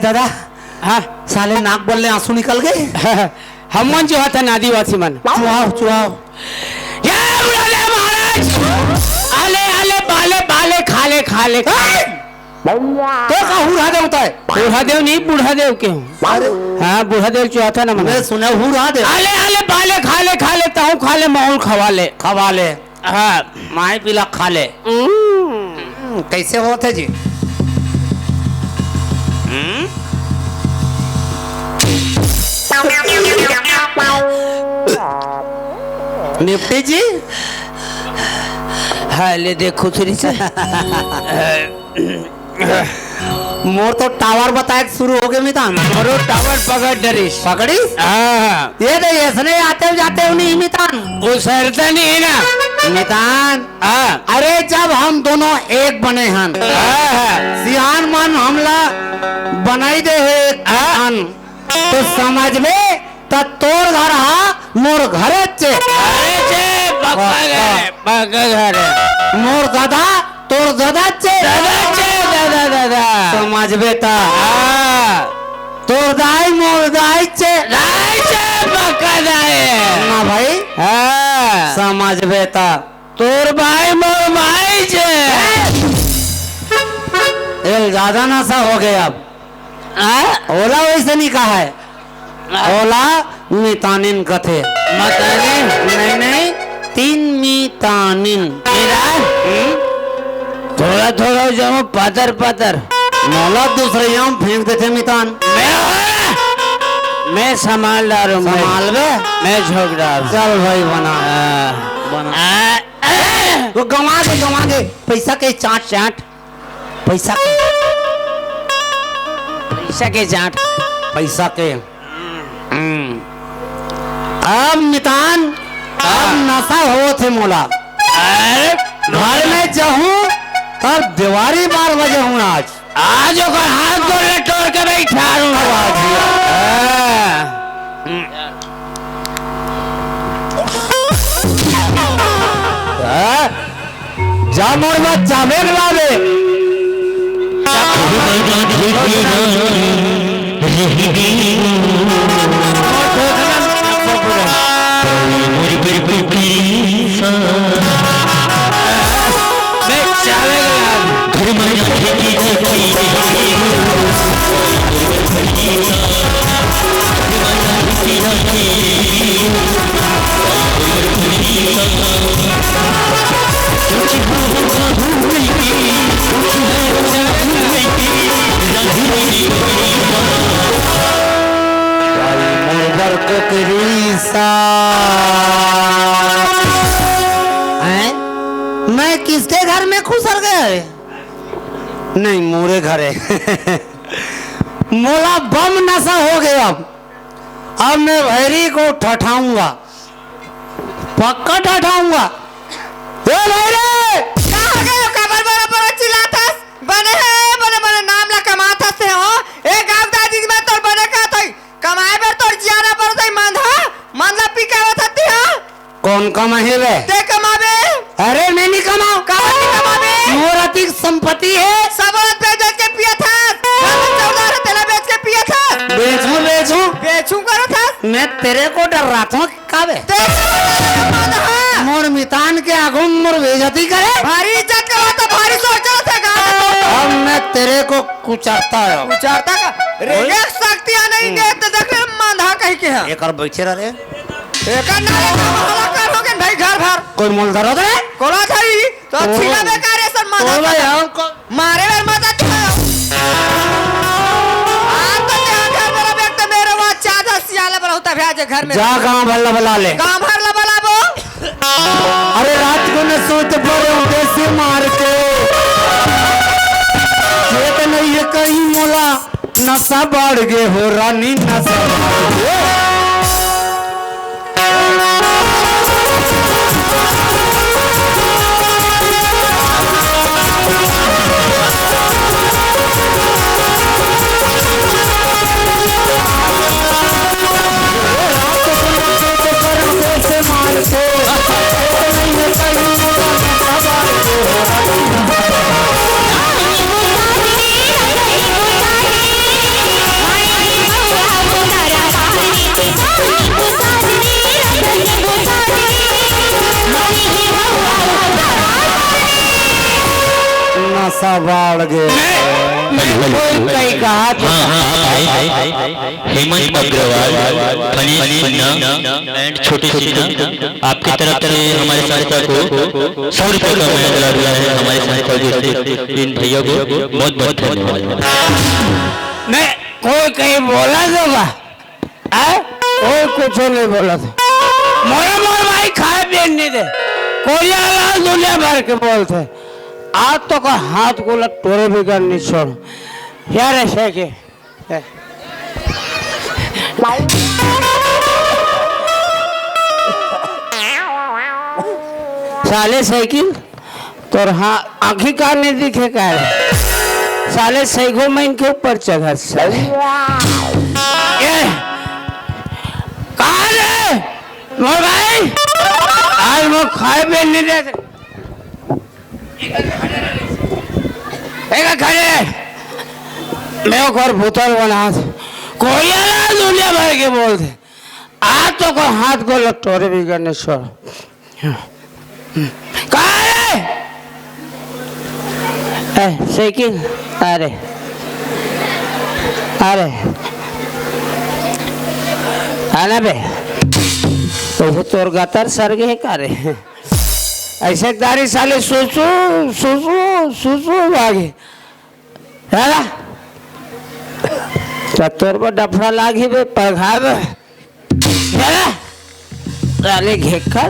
दादा हाँ साले नाक बोलने आंसू निकल गए। हम मन जो था आदिवासी मन चुहाओ चुहाओ महाराज आले आले बाले बाले खाले खाले तो का हुरा दे होता है। बूढ़ा देव नहीं बूढ़ा देव के हूँ। हाँ बूढ़ा देव जो था ना मैं सुना हुरा दे आले आले बाले खाले खाले ताऊ खाले माहौल खवा ले हाँ माए पीला खा ले। कैसे होते जी निफ्टी जी हाँ ले देखो थोड़ी से मोर तो टावर बताए शुरू हो गए मितान मोरो टावर पकड़ डरिस पकड़ी हाँ ये तो ऐसने आते जाते नहीं मितान वो सरता नहीं है ना मितान। हाँ अरे जब हम दोनों एक बने हन सियान मन हमला बनाई दे हन तो समझ में तो तोर घर हा मोर घरे चे मोर दादा तोर दादा चे दादा समझ बेटा तोर दाई मोर दाई चे ना भाई समझ बेटा तोर भाई मोर भाई छे ज्यादा नशा हो गया अब ओला वैसे नहीं कहा है ओला मितानिन कथे मताने नहीं तीन मितानिन थोड़ा थोड़ा जमो पतर पतर मोला दूसरे यहाँ फेंक देते मितान। मैं संभाल रहा हूँ संभाल बे मैं झोंक रहा हूँ। चल भाई बना वो गवा दे पैसा के चाट चाट पैसा के जाट पैसा के अब मितान अब नशा हो थे मोला घर में जाऊं तब दीवारी 12 बजे हूँ आज हाथ गोले तोड़ के बैठा जा मोर मत जावे लावे मैं किसके घर में खुसर गए नहीं मोरे घर है मोला बम नशा हो गया अब मैं भैरी को ठठाऊंगा पक्का ठठाऊंगा। कहाँ गए खबर बड़ा चिल्लाता बने नाम ला कमाता से हो ए गांव दादी में तोर बने का थई कमाए बर तोर जियाना पर थई मंदा पिकावत हती हा कौन कमाए बे ते कमाबे अरे मैं नहीं कमाऊं कहाँ नहीं कमाबे मोर अधिक संपत्ति है सब बेच के पिया था चौदह तेला बेच के पिया था बेचूं करो था मैं तेरे को डर रहा था का बे मोर मितान के आगू मोर बेइज्जती करे भारी इज्जत का तो भारी सोच रहा था अब मैं तेरे को कुचारता है कुचारता का रेगे शक्तियां नहीं दे तो देख मांधा कहीं के है एक और बैठे रहे एक ना हला कर हो गए भाई घर भर कोई मोल धरो दे कोला थई तो छिला बेकार है सर मांधा बोला यार मारे बर माता घर में जा गांव भला भला ले गांव भर ला बलाबो अरे रात को न सोच पड़े कैसे मार के खेत नहीं है कहीं मोला नशा बढ़ गए हो रानी नशा बढ़ गए कबाड़ गए। कोई कहीं कहा तो हेमंत अग्रवाल फनी सिन्हा एंड छोटे सिन्हा आपकी तरफ से हमारे संस्था को 100 रुपए का मैं दिला दिया है। हमारे संस्था के इन भैया को बहुत बहुत धन्यवाद। नहीं कोई कहीं बोला होगा, कोई कुछ नहीं बोला था। मोरा मोर भाई खाए पिए नहीं दे, कोई आला दुनिया भर के बोलते। आज तो का हाथ को लग तोरे भी कर नहीं छोड़ यार ऐसे के साले साइकिल तोर हाँ आँखी का नहीं दिखे का साले सैगो में इनके ऊपर चढ़ा साले कहाँ रे मोर भाई आज वो खाए पे नहीं दे एक खड़े मैं और भूतल बना कोई आला दुनिया भर के बोलते। आज तो को हाथ को लटोरे भी करने छोड़ कहाँ रे साइकिल अरे अरे आना बे तो तोर गतर सर गए कारे ऐसे दारी साले सुसु सुसु सुसु भागे है चतुर पर डफड़ा लागी बे पघा बे है साले घेकर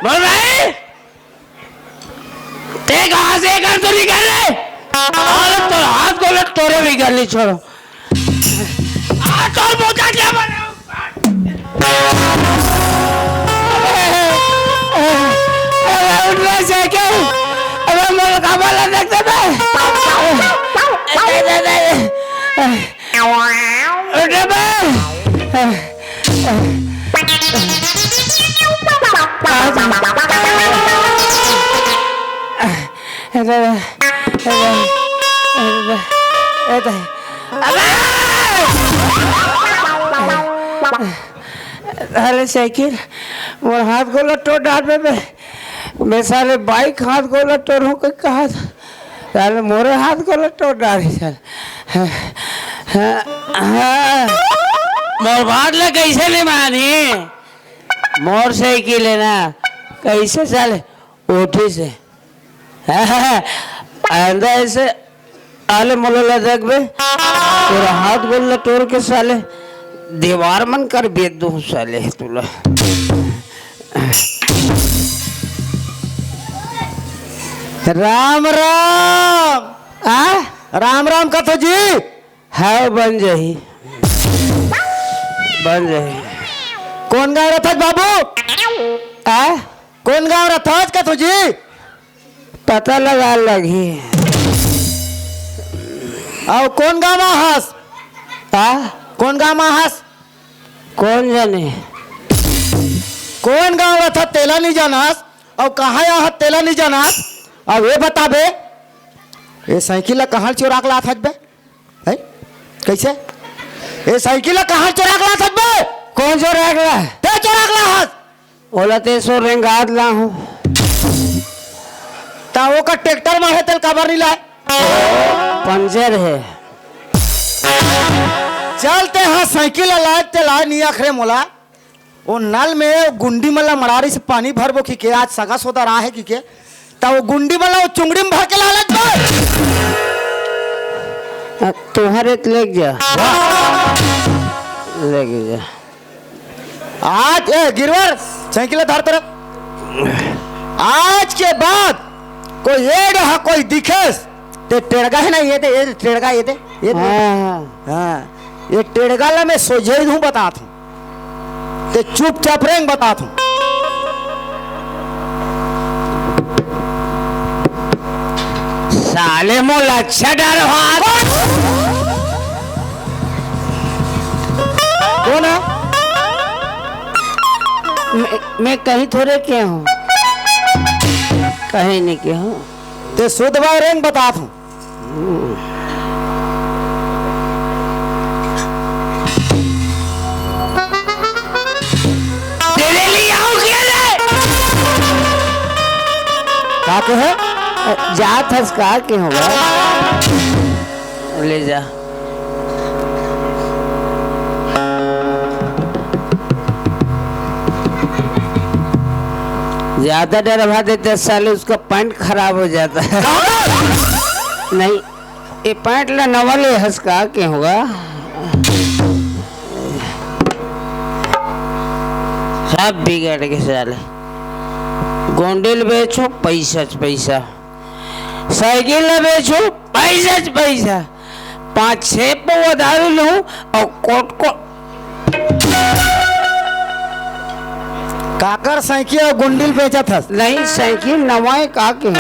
बोल भाई ते कहां से कर तो नहीं कर रहे और तो हाथ को लग तोरे भी कर ली छोड़ो आज और बोझा क्या बने उठने से क्या अबे मेरे कबाला देखते थे उठे अरे साइकिल मोर हाथ को लटो डाल पे मैं साले बाइक हाथ को लटो रू के कहा था साले मोरे हाथ को लटो डाली सर मोर बात ले कैसे नहीं मानी मोर साइकिल है ना कैसे साले उठी से आंदा ऐसे आले मोला देख बे तेरा हाथ गोल तोड़ के साले दीवार मन कर बेच दूं साले तुला राम राम राम राम कथो जी है बन जाही बन जाही कौन गाँव रथज बाबू कौन गाँव रथज कथो जी पता लगा लगी और कौन गाँव हंस कौन गाँव हंस कौन जाने कौन गाँव रथा तेला नहीं जानस और कहाँ यहाँ तेला नहीं जानस अब ये बता बे ये साइकिल कहाँ चुरा के लात बे है कैसे ये साइकिल कहाँ चुरा के लात बे कौन चुरा के ला ते चुरा के लात ओला ते सो रेंगाद ला हूँ ताओ का ट्रैक्टर में है तेल कबर नहीं लाए पंचर है चलते हाँ साइकिल लाए तेल आए नहीं आखरे मोला वो नल में गुंडी मला मरारी से पानी भर बो की आज सगा सोता रहा है कि ता वो गुंडी मला वो चुंगड़ी में भर के लालच बा तुम्हारे लेग जा लेके जा आज गिरवर साइकिल धार तरफ आज के बाद कोई एड है कोई दिखेस ते टेड़गा है ना ये दे टेड़गा ये दे ये हाँ ये टेड़गा ला मैं सोझे हूँ बता थू ते चुपचाप रेंग बता थू साले मो लक्ष्य डर कौन है मैं कहीं थोड़े क्या हूँ कहीं नहीं क्या हूँ ते शुद्ध रेंग बता थू कहे जात हस का के होगा ले जा ज्यादा डरवा देते साले उसका पैंट खराब हो जाता है नहीं ये पैंट ला नवले हंस का के होगा सब बिगड़ के साले गोंडिल बेचो पैसा पैसा साइकिल ला बेचो पैसा पैसा 5-6 पौवा दारू लूं और कोट को काकर साइकिल और गुंडिल बेचा था नहीं साइकिल नवाए का के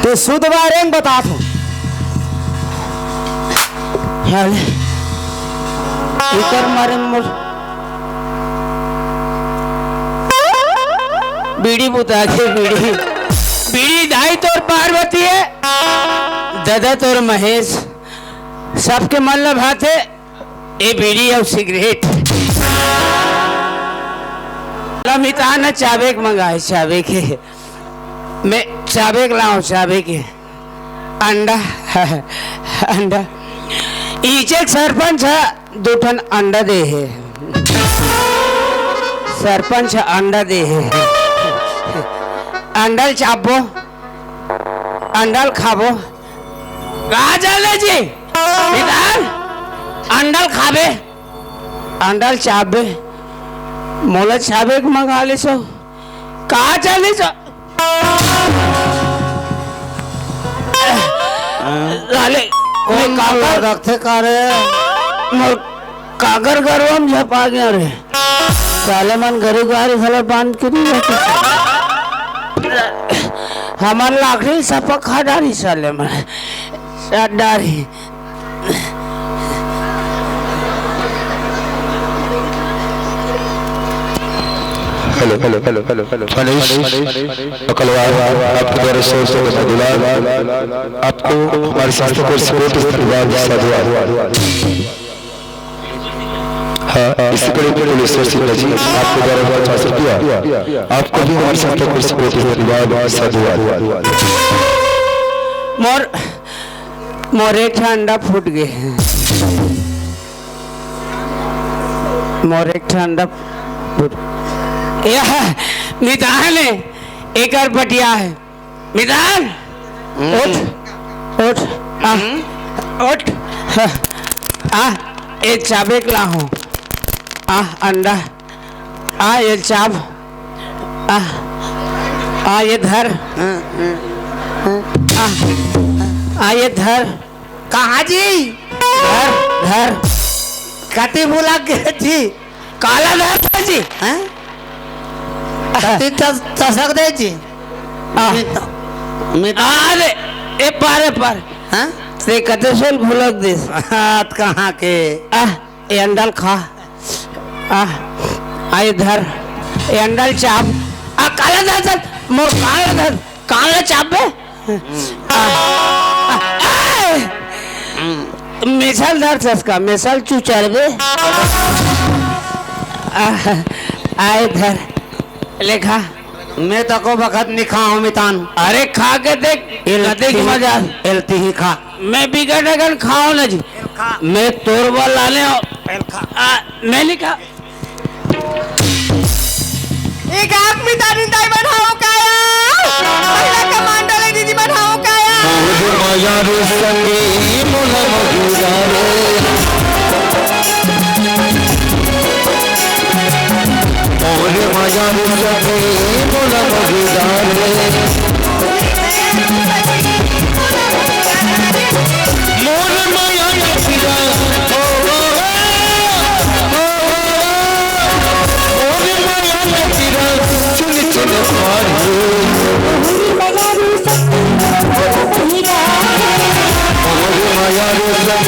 ते शुद्ध बारे में बता तू हाले इकर मारे मोर बीड़ी बुता के बीड़ी दाई तोर पार्वती है दादा तोर महेश सबके मन ला भात है ए बीड़ी और सिगरेट मिताना चाबे के मंगाए चाबे के मैं चाबे के लाऊं चाबे के अंडा अंडा इचे सरपंच है 2 ठन अंडा दे है सरपंच अंडा दे है अंडल चापो अंडल खाबो कहा चले जी मितान अंडल खाबे अंडल चाबे मोला चाबे के मंगा ले सो कहा चले सो लाले कोई कागर रखते करे मोर कागर गरवम झपा गया रे साले मन गरी गारी साले बांध के नहीं रखे हमार लाकड़ी सपा खा डारी साले मन साथ डारी hello hello hello hello hello अकलवार आपके द्वारा सौ का दुलार आपको हमारे शास्त्र पर सपोर्ट हाँ इसी कड़ी में पुलिस जी आपके द्वारा बहुत शास्त्र किया आपको भी हमारे शास्त्र पर सपोर्ट मोर मोर एक अंडा फूट गए मोर एक अंडा फूट यह मितान है एक और पटिया है मितान उठ उठ उठ ये चाबे ला हूँ अंडा ये चाब ये धर ये धर कहा जी धर धर कति बुला के जी काला धर जी हैं कति चसक दे जी अरे ए पारे पर हैं ते कते सोल भूलक दिस हाथ कहाँ के ये अंडल खा आए धर ये अंडल चाप काला धर मोर काला धर काला चाप मिसल धर ससका मिसल चुचर बे आए धर लेखा मैं तो को वक्त नहीं खाऊं मितान अरे खा के देख देख मजा एलती ही खा मैं बिगड़ खाओ ना जी मैं तोर बल लाने मैं नहीं खा एक आंख में तारी ताई बनाओ काया महिला कमांडर है दीदी बनाओ काया माया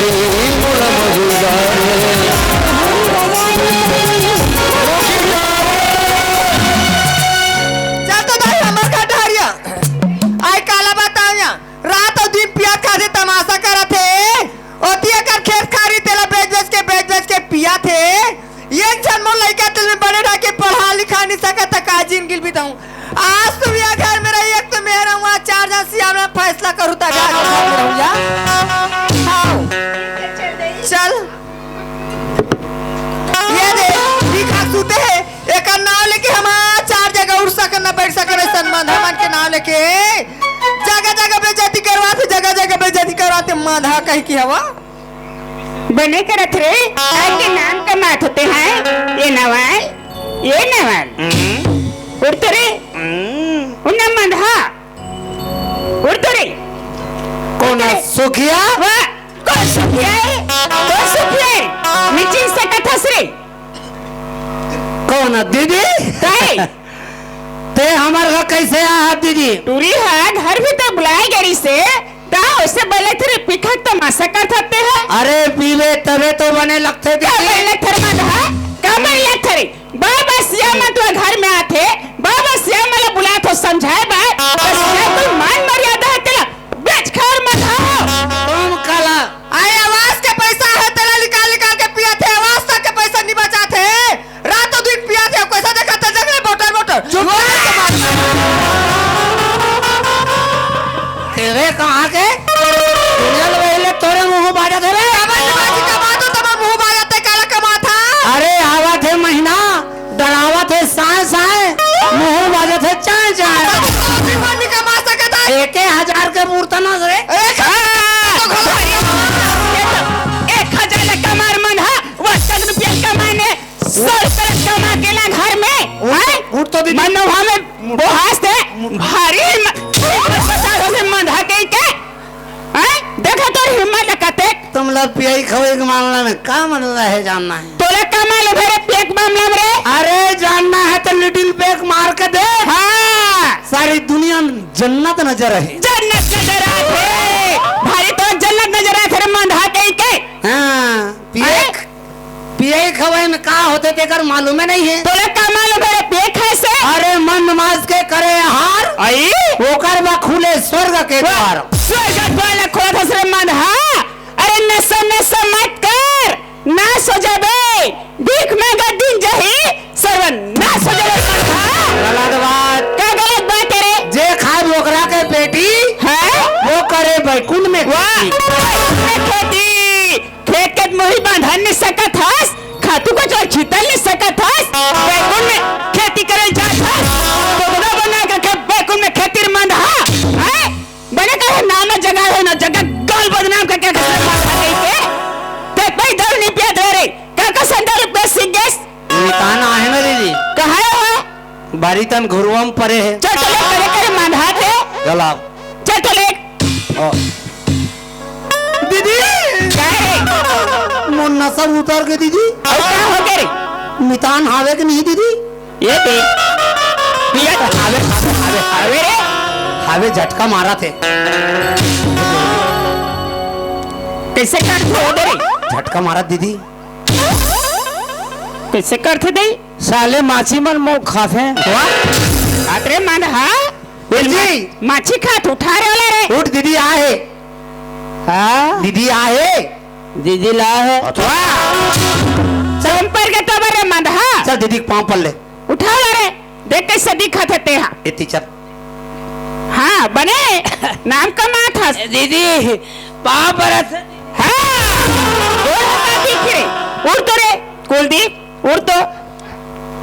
जाने के जगह जगह बेइज्जती करवाते, जगह जगह बेइज्जती करवाते, माधा कहीं की हवा बने करत रे आके नाम कमात होते हैं। ये नवाल उड़ते रे उन्ना मंधा उड़ते रे कौन है? सुखिया? वाह कौन सुखिया है? कौन सुखिया है? नीचे से कथस रे कौन है? दीदी काहे ते हमारे घर कैसे आया दीदी? टूरी है घर भी तो बुलाए गरी से ता उससे बोले थे पिखा तमाशा कर सकते हैं। अरे पीले तबे तो बने लगते क्या दीदी। बोले थे मंधा क्या बोले थे रे बाबा श्यामा तो घर में आते बाबा श्यामा ला बुला तो समझाए बात बस ये कोई मान मर्यादा है तेरा बेच खार मत हो तुम कला आए आवाज के पैसा है तेरा निकाल निकाल के पिया थे, आवाज तक के पैसा नहीं बचा थे, रातों दिन पिया थे, कैसा देखा था जगह बोटर बोटर तेरे कहाँ के चल पहले तोरे मुंह बाजा थे रे। मुंह बाजा थे काला कमा था। अरे आवा थे महीना डरावा थे साए साए मुंह बाजा थे चाय चाय। कमा सके था 1000 के मूर्तना रे। 1000 कमार मन है वो 100 रुपया कमाने 100 रुपया कमा के ला घर में उठ तो दीदी मनो हमें बोहास थे भारी से मंधा के देखा तो हिम्मत कहते तुम लोग पियाई खवे के मामला में क्या मतलब है जानना है? तोरा कमाल भेरे पेक मामला में रे। अरे जानना है तो लिटिल पैक मार के दे। हाँ सारी दुनिया जन्नत नजर है। जन्नत नजर आते भारी तो जन्नत नजर आते रे मंधा के हाँ पियाई खवे में क्या होते तेकर मालूम है नहीं है? तोरा कमाल भेरे पेक है से अरे मन नमाज के करे हार आई ओकर बा खुले स्वर्ग के द्वार। स्वर्ग द्वार खोला था रे मंधा। अरे नशा मत कर नाश हो जाबे भीख मांगा दिन जही सर्वनाश हो जाबे मंधा। गलत बात। क्या गलत बात है रे? जे खाए बोकरा के बेटी है वो करे बैकुंठ में वाह खेती खेत के मोही बांधन नहीं सकत हस खातू को जो छितल नहीं सकत हस बैकुंठ में खेती करे जात हस बोगदा बना के बैकुंठ में खेती मंधा है बने का नाम जगह है ना जगह गाल बदनाम का क्या कर के ते भाई दर नहीं पिया दे रे का संदर पे सिगेस निताना है ना दीदी कहा है बारी तन घुरवम परे है। चल करे करे मंधा थे चला चल दीदी क्या है मुन्ना सब उतर के दीदी और क्या हो गया रे मितान हावे के नहीं दीदी ये देख पिया हावे रे हावे झटका मारा थे। कैसे करते हो रे झटका मारा दीदी कैसे करते दे साले माछी मन मो खाते अरे मन हा जी माछी खात उठा रे वाला रे उठ दीदी आए हाँ दीदी आए दीदी ला है चल पर के तो रे मन हा चल दीदी पाँव पर ले उठा ला रे देख कैसे दिखत है तेहा इतनी चल हाँ बने नाम का माँ था दीदी पाँव पर हाँ दिख रे उड़ तो रे कुलदीप उड़ तो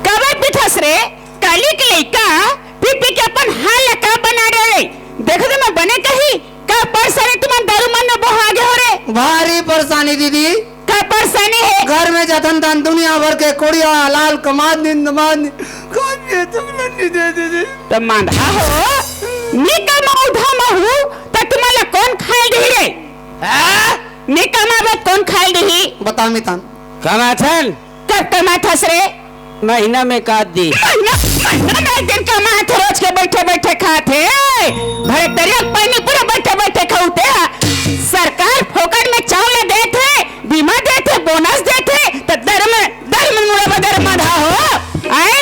कबर पिठस रे काली के लइका पी के अपन हाल का बना रे देखो तो मैं बने कही का पर सारे तुम दारू मन में बहा गए हो रे भारी परेशानी दीदी का परेशानी है घर में जतन तन दुनिया भर के कोड़िया लाल कमाद निंद दीदी तो मांधा हो निकमा उधामा हो तो तुम्हारा कौन खाए दी रे निकमा बे कौन खाए दी बता मितान कमाथन कब कमाथस रे महीना में काट दी महीना में एक दिन कमाते रोज के बैठे बैठे खाते भरे दरिया पानी पूरा बैठे बैठे खाते सरकार फोकट में चावल देते बीमा देते बोनस देते तो धर्म मुड़ा बदर मधा हो आए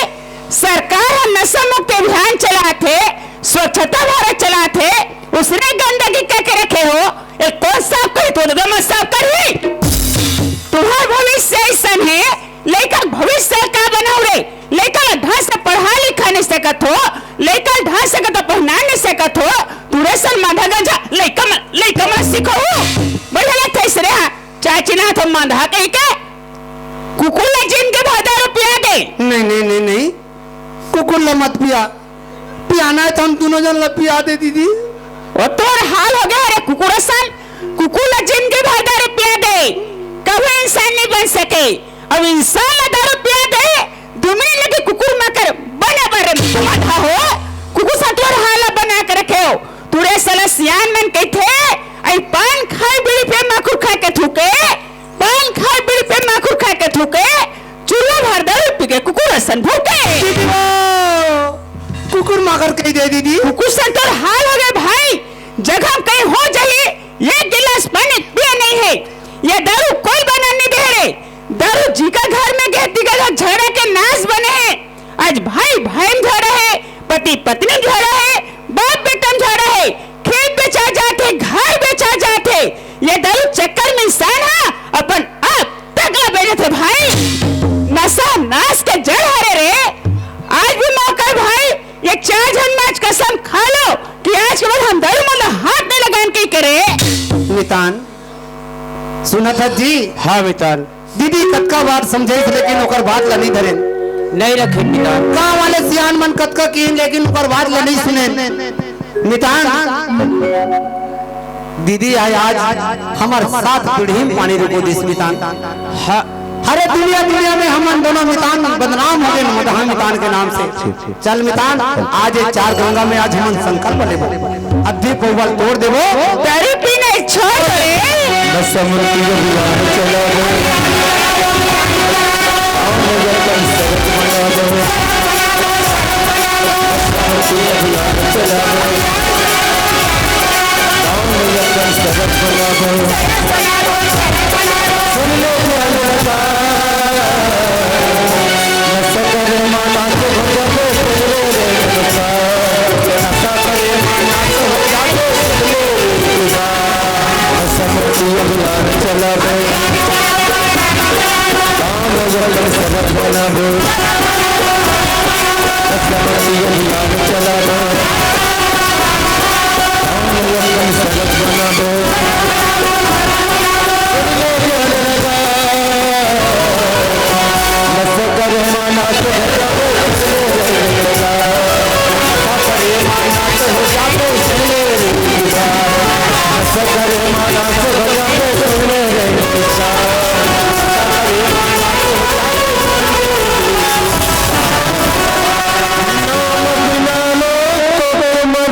सरकार नशा मुक्त अभियान चलाते स्वच्छता भारत चलाते उसने गंदगी करके रखे हो एक कौन साफ करे तो दम साफ करी तुम्हारा भविष्य ऐसा है लेकर भविष्य का बनाओ रे लेकर ढंग से पढ़ा लिखा नहीं सकत हो लेकर ढंग से तो पढ़ना नहीं सकत हो तुरे सन माधा गंजा लेकर मत सीखो बढ़िया कैसे रे चाची ना तो माधा कहीं के कुकुला जिन के 1000 रुपया दे नहीं कुकुर ले मत पिया पियाना है तो हम दोनों जन ला पिया दे दीदी। वो तोर हाल हो गया रे कुकुरसन। कुकुर जिंदगी भर दारू पिया दे, कभी इंसान नहीं बन सके। अब इंसान ला दारू पिया दे, दुमने लगे कुकुर मकर बना बर माथा हो। कुकुर सा तोर हाल बना के रखे हो। तुरे साला सियान मन कहथे आई पान खाए बीड़ी पे माखुर खा के थूके, पान खाए बीड़ी पे माखुर खा के थूके, चूल्हा भर दारू पी के कुकुरसन भूखे। दीदी वो कुकुर माकर कही दे दीदी। कुकुर सा तोर हाल हो गए भाई। जगह कहीं हो जाइए, एक गिलास पानी पिया नहीं है। ये दारू कोई बना नहीं दे रहे। दारू जी का घर में गहती का घर झगड़ा के नाश बने हैं। आज भाई भाई में झगड़ा है, पति पत्नी में झगड़ा है, बाप बेटा में झगड़ा है, खेत बेचा जाते, घर बेचा जाते। ये दारू चक्कर में इंसान है अपन आप तगड़ा बेचे थे भाई। नशा नाश के जड़ हरे रे। आज भी मौका है भाई, ये 4 जन मैच कसम खा लो कि आज के बाद हम दारू मतलब हाथ नहीं लगान के करे। मितान सुना था जी। हाँ मितान। दीदी कतका बात समझे लेकिन ओकर बात ला नहीं धरे। नहीं रखे मितान। गाँव वाले सियान मन कतका की लेकिन ओकर बात ला नहीं सुने। मितान दीदी आज हमारे साथ पीढ़ी में पानी रुको दिस मितान। हाँ अरे दुनिया में हम दोनों मितान बदनाम हो गए मदहान मितान के नाम से। चल मितान आज 4 गंगा में आज हम संकल्प लेबो, अद्धी कोवल तोड़ देबो, दारू पीने छोड़ दे। सकर